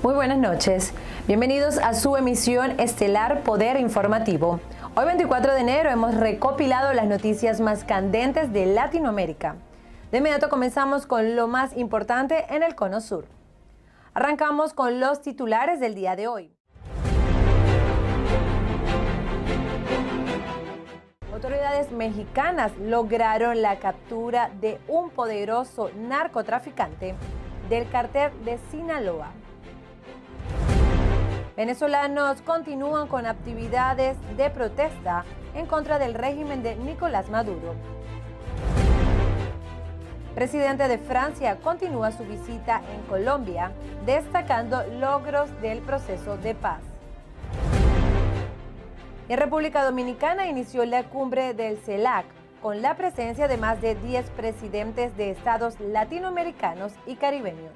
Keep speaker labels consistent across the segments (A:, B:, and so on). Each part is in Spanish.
A: Muy buenas noches. Bienvenidos a su emisión estelar Poder Informativo. Hoy 24 de enero hemos recopilado las noticias más candentes de Latinoamérica. De inmediato comenzamos con lo más importante en el Cono Sur. Arrancamos con los titulares del día de hoy. Autoridades mexicanas lograron la captura de un poderoso narcotraficante del cártel de Sinaloa. Venezolanos continúan con actividades de protesta en contra del régimen de Nicolás Maduro. Presidente de Francia continúa su visita en Colombia, destacando logros del proceso de paz. En República Dominicana inició la cumbre del CELAC, con la presencia de más de 10 presidentes de estados latinoamericanos y caribeños.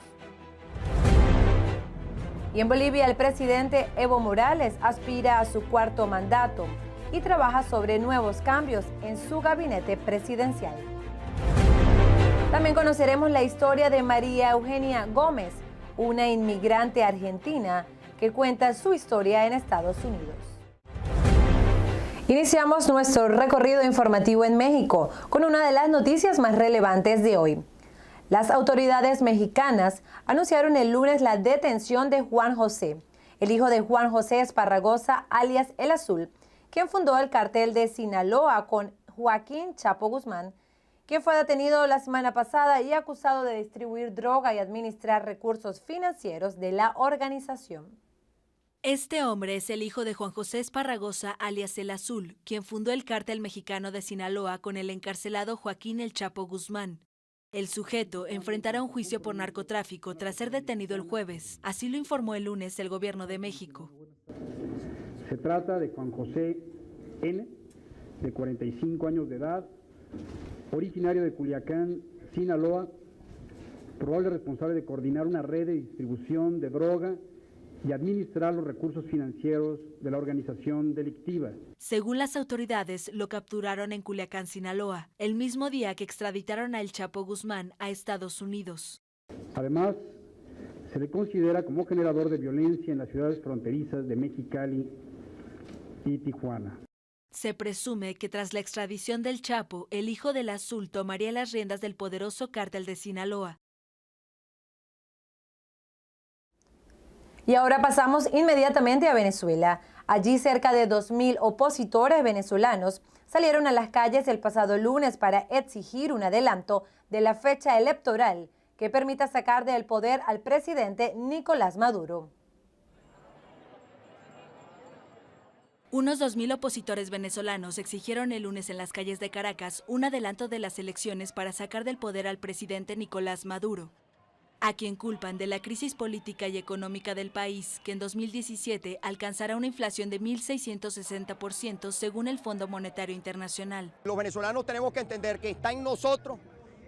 A: Y en Bolivia, el presidente Evo Morales aspira a su cuarto mandato y trabaja sobre nuevos cambios en su gabinete presidencial. También conoceremos la historia de María Eugenia Gómez, una inmigrante argentina que cuenta su historia en Estados Unidos. Iniciamos nuestro recorrido informativo en México con una de las noticias más relevantes de hoy. Las autoridades mexicanas anunciaron el lunes la detención de Juan José, el hijo de Juan José Esparragosa, alias El Azul, quien fundó el cártel de Sinaloa con Joaquín Chapo Guzmán, quien fue detenido la semana pasada y acusado de distribuir droga y administrar recursos financieros de la organización.
B: Este hombre es el hijo de Juan José Esparragosa, alias El Azul, quien fundó el cártel mexicano de Sinaloa con el encarcelado Joaquín El Chapo Guzmán. El sujeto enfrentará un juicio por narcotráfico tras ser detenido el jueves. Así lo informó el lunes el gobierno de México.
C: Se trata de Juan José N., de 45 años de edad, originario de Culiacán, Sinaloa, probable responsable de coordinar una red de distribución de droga y administrar los recursos financieros de la organización delictiva.
B: Según las autoridades, lo capturaron en Culiacán, Sinaloa, el mismo día que extraditaron a El Chapo Guzmán a Estados Unidos.
C: Además, se le considera como generador de violencia en las ciudades fronterizas de Mexicali y Tijuana.
B: Se presume que tras la extradición del Chapo, el hijo del Azul tomaría las riendas del poderoso cártel de Sinaloa.
A: Y ahora pasamos inmediatamente a Venezuela. Allí cerca de 2.000 opositores venezolanos salieron a las calles el pasado lunes para exigir un adelanto de la fecha electoral que permita sacar del poder al presidente Nicolás Maduro.
B: Unos 2.000 opositores venezolanos exigieron el lunes en las calles de Caracas un adelanto de las elecciones para sacar del poder al presidente Nicolás Maduro, a quien culpan de la crisis política y económica del país, que en 2017 alcanzará una inflación de 1.660% según el Fondo Monetario Internacional.
D: Los venezolanos tenemos que entender que está en nosotros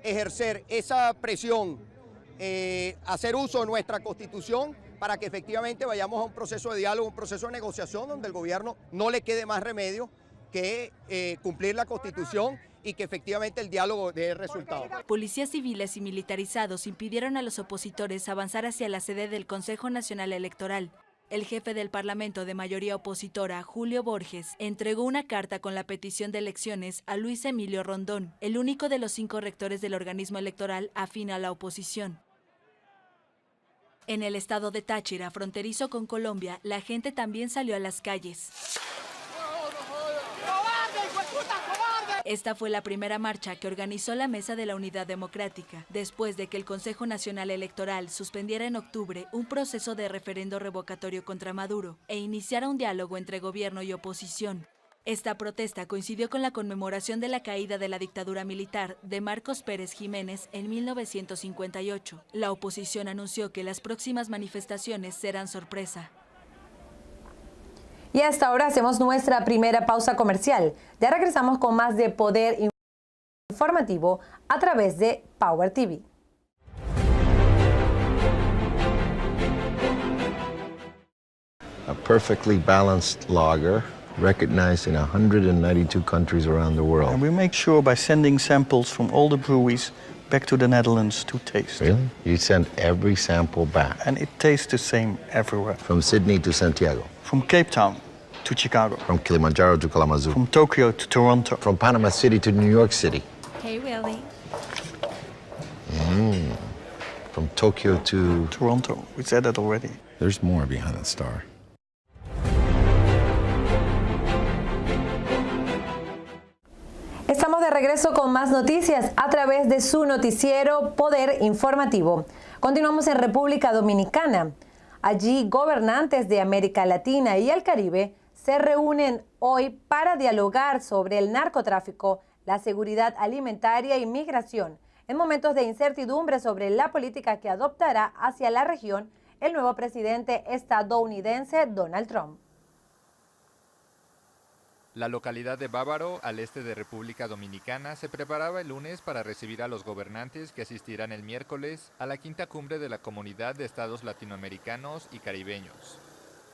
D: ejercer esa presión, hacer uso de nuestra Constitución para que efectivamente vayamos a un proceso de diálogo, un proceso de negociación donde el gobierno no le quede más remedio que cumplir la Constitución y que efectivamente el diálogo dé resultado.
B: Policías civiles y militarizados impidieron a los opositores avanzar hacia la sede del Consejo Nacional Electoral. El jefe del Parlamento de mayoría opositora, Julio Borges, entregó una carta con la petición de elecciones a Luis Emilio Rondón, el único de los 5 rectores del organismo electoral afín a la oposición. En el estado de Táchira, fronterizo con Colombia, la gente también salió a las calles. Esta fue la primera marcha que organizó la Mesa de la Unidad Democrática, después de que el Consejo Nacional Electoral suspendiera en octubre un proceso de referendo revocatorio contra Maduro e iniciara un diálogo entre gobierno y oposición. Esta protesta coincidió con la conmemoración de la caída de la dictadura militar de Marcos Pérez Jiménez en 1958. La oposición anunció que las próximas manifestaciones serán sorpresa.
A: Y hasta ahora hacemos nuestra primera pausa comercial. Ya regresamos con más de Poder Informativo a través de Power TV.
E: A perfectly balanced lager, recognized in 192 countries around the world.
F: And we make sure by sending samples from all the breweries back to the Netherlands to taste.
E: Really? You send every sample back?
F: And it tastes the same everywhere.
E: From Sydney to Santiago?
F: From Cape Town to Chicago.
E: From Kilimanjaro to Kalamazoo?
F: From Tokyo to Toronto.
E: From Panama City to New York City?
B: Hey, Willie.
E: From Tokyo to...
F: Toronto. We said that already.
G: There's more behind that star.
A: Estamos de regreso con más noticias a través de su noticiero Poder Informativo. Continuamos en República Dominicana. Allí, gobernantes de América Latina y el Caribe se reúnen hoy para dialogar sobre el narcotráfico, la seguridad alimentaria y migración, en momentos de incertidumbre sobre la política que adoptará hacia la región el nuevo presidente estadounidense Donald Trump.
H: La localidad de Bávaro, al este de República Dominicana, se preparaba el lunes para recibir a los gobernantes que asistirán el miércoles a la quinta cumbre de la Comunidad de Estados Latinoamericanos y Caribeños.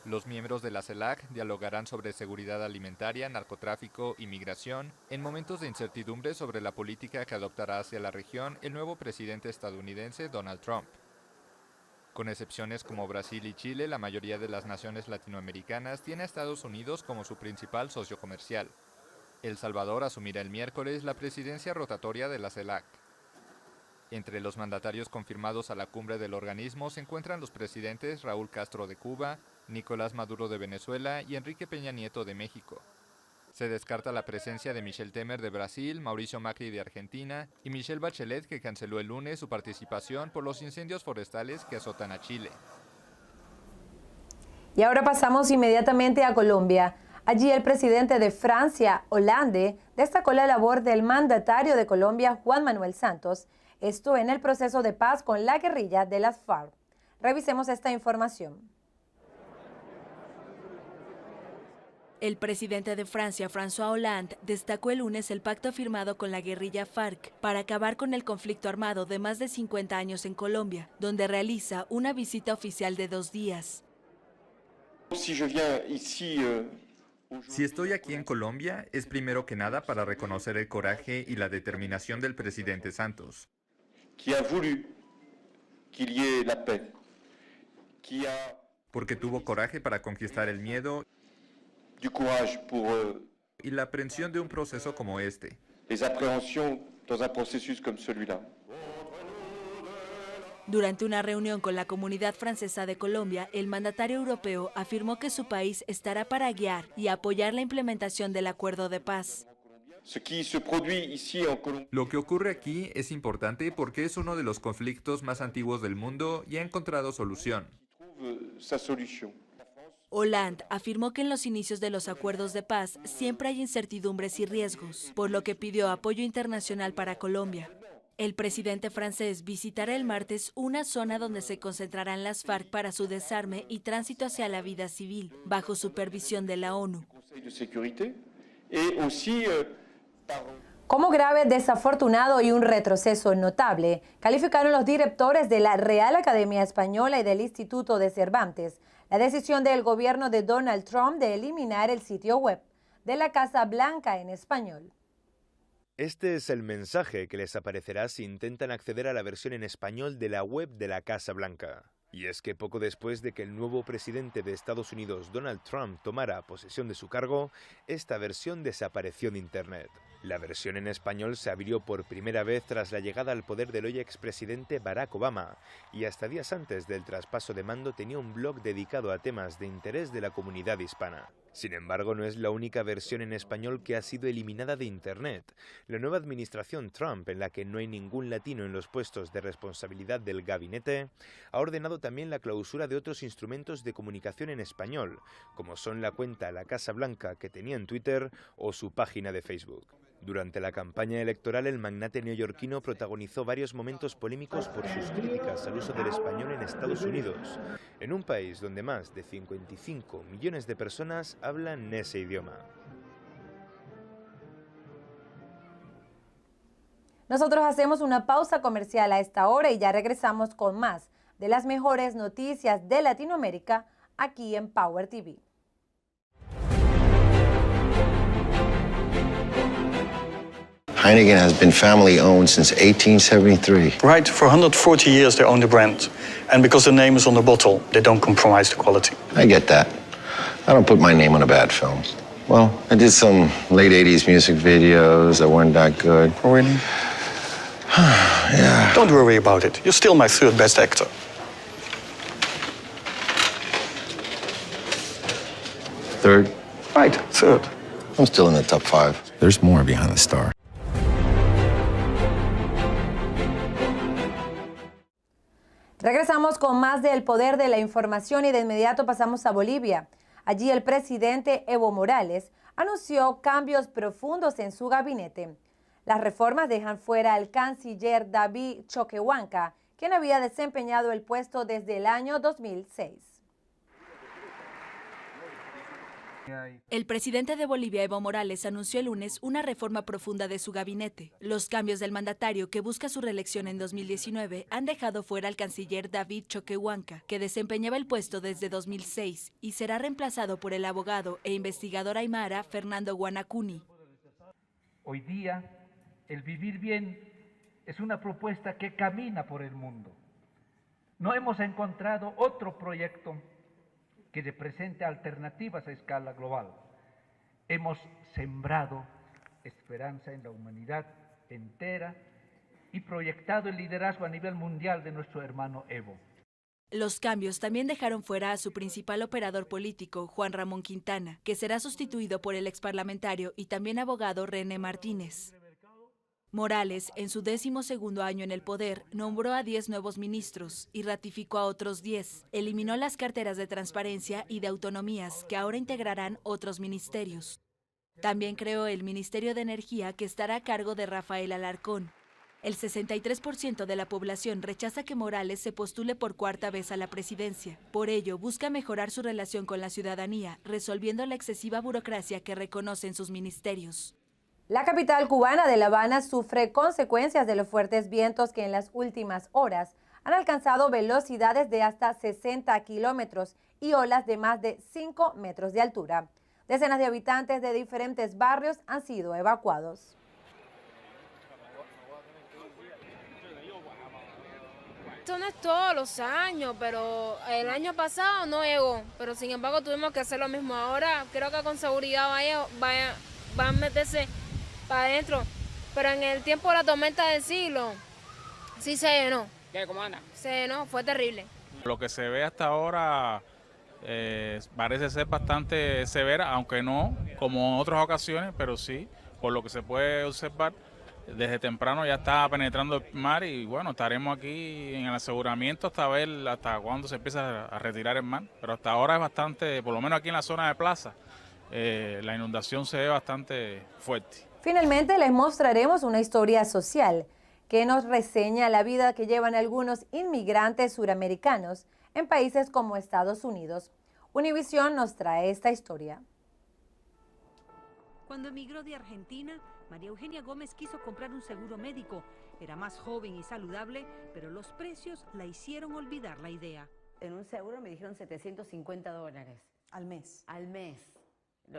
H: Los miembros de la CELAC dialogarán sobre seguridad alimentaria, narcotráfico y migración en momentos de incertidumbre sobre la política que adoptará hacia la región el nuevo presidente estadounidense Donald Trump. Con excepciones como Brasil y Chile, la mayoría de las naciones latinoamericanas tiene a Estados Unidos como su principal socio comercial. El Salvador asumirá el miércoles la presidencia rotatoria de la CELAC. Entre los mandatarios confirmados a la cumbre del organismo se encuentran los presidentes Raúl Castro de Cuba, Nicolás Maduro de Venezuela y Enrique Peña Nieto de México. Se descarta la presencia de Michel Temer de Brasil, Mauricio Macri de Argentina y Michelle Bachelet, que canceló el lunes su participación por los incendios forestales que azotan a Chile.
A: Y ahora pasamos inmediatamente a Colombia. Allí el presidente de Francia, Hollande, destacó la labor del mandatario de Colombia, Juan Manuel Santos, esto en el proceso de paz con la guerrilla de las FARC. Revisemos esta información.
B: El presidente de Francia, François Hollande, destacó el lunes el pacto firmado con la guerrilla FARC para acabar con el conflicto armado de más de 50 años en Colombia, donde realiza una visita oficial de 2 días.
H: Si estoy aquí en Colombia, es primero que nada para reconocer el coraje y la determinación del presidente Santos, porque tuvo coraje para conquistar el miedo y la aprehensión de un proceso como este.
B: Durante una reunión con la comunidad francesa de Colombia, el mandatario europeo afirmó que su país estará para guiar y apoyar la implementación del acuerdo de paz.
H: Lo que ocurre aquí es importante porque es uno de los conflictos más antiguos del mundo y ha encontrado solución.
B: Hollande afirmó que en los inicios de los acuerdos de paz siempre hay incertidumbres y riesgos, por lo que pidió apoyo internacional para Colombia. El presidente francés visitará el martes una zona donde se concentrarán las FARC para su desarme y tránsito hacia la vida civil, bajo supervisión de la ONU.
A: Como grave, desafortunado y un retroceso notable, calificaron los directores de la Real Academia Española y del Instituto de Cervantes la decisión del gobierno de Donald Trump de eliminar el sitio web de la Casa Blanca en español.
I: Este es el mensaje que les aparecerá si intentan acceder a la versión en español de la web de la Casa Blanca. Y es que poco después de que el nuevo presidente de Estados Unidos, Donald Trump, tomara posesión de su cargo, esta versión desapareció de Internet. La versión en español se abrió por primera vez tras la llegada al poder del hoy expresidente Barack Obama, y hasta días antes del traspaso de mando tenía un blog dedicado a temas de interés de la comunidad hispana. Sin embargo, no es la única versión en español que ha sido eliminada de Internet. La nueva administración Trump, en la que no hay ningún latino en los puestos de responsabilidad del gabinete, ha ordenado también la clausura de otros instrumentos de comunicación en español, como son la cuenta La Casa Blanca que tenía en Twitter o su página de Facebook. Durante la campaña electoral, el magnate neoyorquino protagonizó varios momentos polémicos por sus críticas al uso del español en Estados Unidos, en un país donde más de 55 millones de personas hablan ese idioma.
A: Nosotros hacemos una pausa comercial a esta hora y ya regresamos con más de las mejores noticias de Latinoamérica aquí en Power TV.
E: Heineken has been family owned since 1873.
F: Right, for 140 years they own the brand. And because the name is on the bottle, they don't compromise the quality.
E: I get that. I don't put my name on a bad film. Well, I did some late 80s music videos that weren't that good.
F: Oh, really?
E: Yeah.
F: Don't worry about it. You're still my third best actor.
E: Third,
F: Right, third.
E: I'm still in the top 5.
G: There's more behind the star.
A: Regresamos con más del poder de la información y de inmediato pasamos a Bolivia. Allí el presidente Evo Morales anunció cambios profundos en su gabinete. Las reformas dejan fuera al canciller David Choquehuanca, quien había desempeñado el puesto desde el año 2006.
B: El presidente de Bolivia, Evo Morales, anunció el lunes una reforma profunda de su gabinete. Los cambios del mandatario, que busca su reelección en 2019, han dejado fuera al canciller David Choquehuanca, que desempeñaba el puesto desde 2006 y será reemplazado por el abogado e investigador aymara Fernando Guanacuni.
J: Hoy día, el vivir bien es una propuesta que camina por el mundo. No hemos encontrado otro proyecto que represente alternativas a escala global. Hemos sembrado esperanza en la humanidad entera y proyectado el liderazgo a nivel mundial de nuestro hermano Evo.
B: Los cambios también dejaron fuera a su principal operador político, Juan Ramón Quintana, que será sustituido por el exparlamentario y también abogado René Martínez. Morales, en su 12º año en el poder, nombró a 10 nuevos ministros y ratificó a otros 10. Eliminó las carteras de transparencia y de autonomías que ahora integrarán otros ministerios. También creó el Ministerio de Energía, que estará a cargo de Rafael Alarcón. El 63% de la población rechaza que Morales se postule por 4ª vez a la presidencia. Por ello, busca mejorar su relación con la ciudadanía, resolviendo la excesiva burocracia que reconoce en sus ministerios.
A: La capital cubana de La Habana sufre consecuencias de los fuertes vientos que en las últimas horas han alcanzado velocidades de hasta 60 kilómetros y olas de más de 5 metros de altura. Decenas de habitantes de diferentes barrios han sido evacuados.
K: Esto no es todos los años, pero el año pasado no llegó, pero sin embargo tuvimos que hacer lo mismo. Ahora creo que con seguridad van a meterse para adentro, pero en el tiempo de la tormenta del siglo sí se llenó.
L: ¿Qué, cómo anda?
K: Se llenó, fue terrible.
L: Lo que se ve hasta ahora parece ser bastante severa, aunque no como en otras ocasiones, pero sí, por lo que se puede observar, desde temprano ya está penetrando el mar y bueno, estaremos aquí en el aseguramiento hasta ver hasta cuándo se empieza a retirar el mar, pero hasta ahora es bastante, por lo menos aquí en la zona de Plaza, la inundación se ve bastante fuerte.
A: Finalmente les mostraremos una historia social que nos reseña la vida que llevan algunos inmigrantes suramericanos en países como Estados Unidos. Univisión nos trae esta historia.
M: Cuando emigró de Argentina, María Eugenia Gómez quiso comprar un seguro médico. Era más joven y saludable, pero los precios la hicieron olvidar la idea.
N: En un seguro me dijeron $750
O: al mes.
N: Al mes.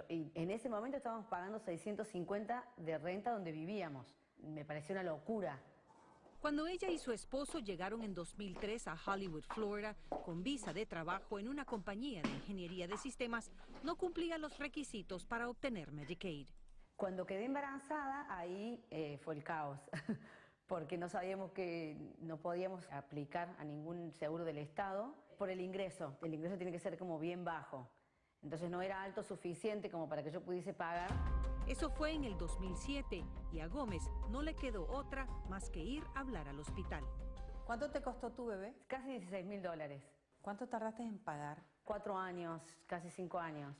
N: Y en ese momento estábamos pagando 650 de renta donde vivíamos. Me pareció una locura.
M: Cuando ella y su esposo llegaron en 2003 a Hollywood, Florida, con visa de trabajo en una compañía de ingeniería de sistemas, no cumplía los requisitos para obtener Medicaid.
N: Cuando quedé embarazada, ahí fue el caos, porque no sabíamos que no podíamos aplicar a ningún seguro del Estado por el ingreso. El ingreso tiene que ser como bien bajo. Entonces no era alto suficiente como para que yo pudiese pagar.
M: Eso fue en el 2007 y a Gómez no le quedó otra más que ir a hablar al hospital.
O: ¿Cuánto te costó tu bebé?
N: Casi $16.000.
O: ¿Cuánto tardaste en pagar?
N: 4 años, casi 5 años.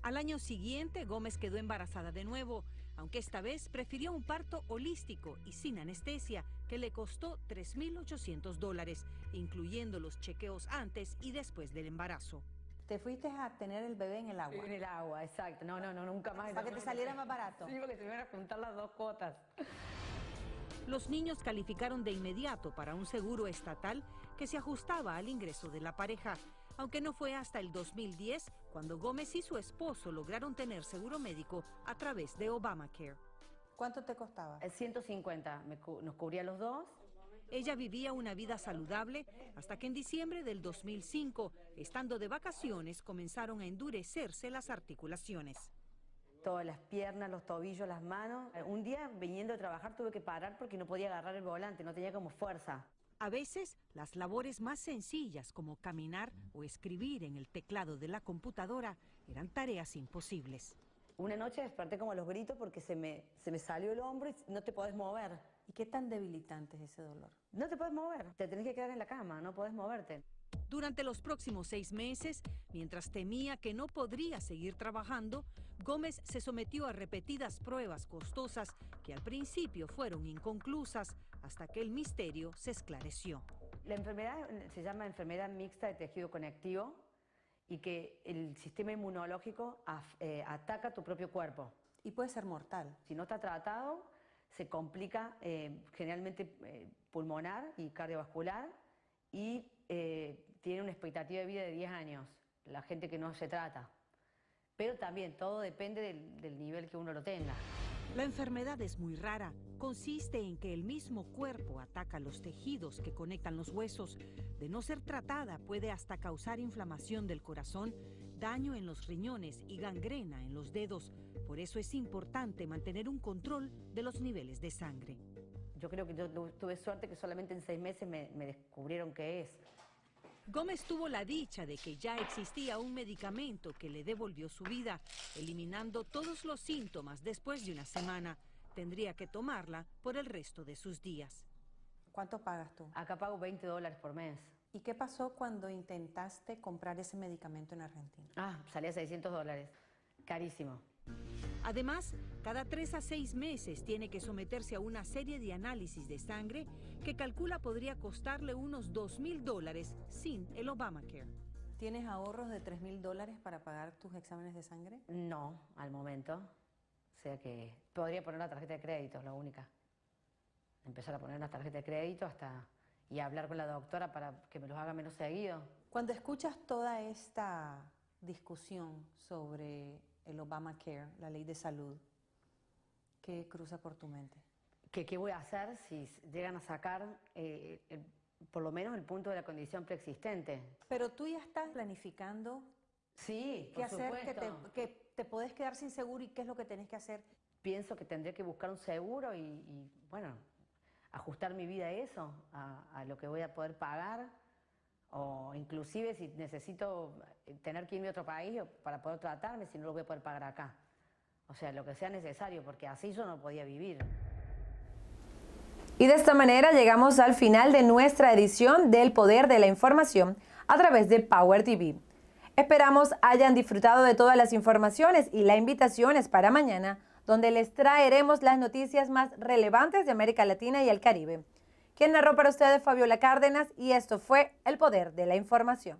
M: Al año siguiente, Gómez quedó embarazada de nuevo, aunque esta vez prefirió un parto holístico y sin anestesia, que le costó $3.800, incluyendo los chequeos antes y después del embarazo.
O: ¿Te fuiste a tener el bebé en el agua?
N: En el agua, exacto. No, nunca más.
O: ¿Para que te saliera más barato?
N: Sí, porque se iban a juntar las 2 cuotas.
M: Los niños calificaron de inmediato para un seguro estatal que se ajustaba al ingreso de la pareja, aunque no fue hasta el 2010 cuando Gómez y su esposo lograron tener seguro médico a través de Obamacare.
O: ¿Cuánto te costaba?
N: 150, nos cubría los dos.
M: Ella vivía una vida saludable hasta que en diciembre del 2005, estando de vacaciones, comenzaron a endurecerse las articulaciones.
N: Todas las piernas, los tobillos, las manos. Un día, viniendo de trabajar, tuve que parar porque no podía agarrar el volante, no tenía como fuerza.
M: A veces, las labores más sencillas, como caminar o escribir en el teclado de la computadora, eran tareas imposibles.
N: Una noche desperté como a los gritos porque se me salió el hombro y no te podés mover.
O: ¿Y qué tan debilitante es ese dolor?
N: No te podés mover, te tenés que quedar en la cama, no podés moverte.
M: Durante los próximos 6 meses, mientras temía que no podría seguir trabajando, Gómez se sometió a repetidas pruebas costosas que al principio fueron inconclusas hasta que el misterio se esclareció.
N: La enfermedad se llama enfermedad mixta de tejido conectivo y que el sistema inmunológico ataca tu propio cuerpo.
O: Y puede ser mortal.
N: Si no está tratado, se complica generalmente pulmonar y cardiovascular y tiene una expectativa de vida de 10 años, la gente que no se trata. Pero también todo depende del nivel que uno lo tenga.
M: La enfermedad es muy rara. Consiste en que el mismo cuerpo ataca los tejidos que conectan los huesos. De no ser tratada, puede hasta causar inflamación del corazón, daño en los riñones y gangrena en los dedos. Por eso es importante mantener un control de los niveles de sangre.
N: Yo creo que yo tuve suerte que solamente en 6 meses me descubrieron qué es.
M: Gómez tuvo la dicha de que ya existía un medicamento que le devolvió su vida, eliminando todos los síntomas después de una semana. Tendría que tomarla por el resto de sus días.
O: ¿Cuánto pagas tú?
N: Acá pago $20 por mes.
O: ¿Y qué pasó cuando intentaste comprar ese medicamento en Argentina?
N: Salía $600. Carísimo.
M: Además, cada 3 a 6 meses tiene que someterse a una serie de análisis de sangre que calcula podría costarle unos $2.000 sin el Obamacare.
O: ¿Tienes ahorros de $3.000 para pagar tus exámenes de sangre?
N: No, al momento. O sea que podría poner la tarjeta de crédito, es la única. Empezar a poner una tarjeta de crédito y hablar con la doctora para que me los haga menos seguido.
O: Cuando escuchas toda esta discusión sobre el Obamacare, la ley de salud, ¿qué cruza por tu mente?
N: ¿Qué voy a hacer si llegan a sacar por lo menos el punto de la condición preexistente?
O: Pero tú ya estás planificando qué hacer, que te podés quedar sin seguro y qué es lo que tenés que hacer.
N: Pienso que tendré que buscar un seguro y bueno, ajustar mi vida a eso, a lo que voy a poder pagar. O inclusive si necesito tener que irme a otro país para poder tratarme, si no lo voy a poder pagar acá. O sea, lo que sea necesario, porque así yo no podía vivir.
A: Y de esta manera llegamos al final de nuestra edición del Poder de la Información a través de Power TV. Esperamos hayan disfrutado de todas las informaciones y la invitación es para mañana, donde les traeremos las noticias más relevantes de América Latina y el Caribe. Quien narró para ustedes, Fabiola Cárdenas, y esto fue El Poder de la Información.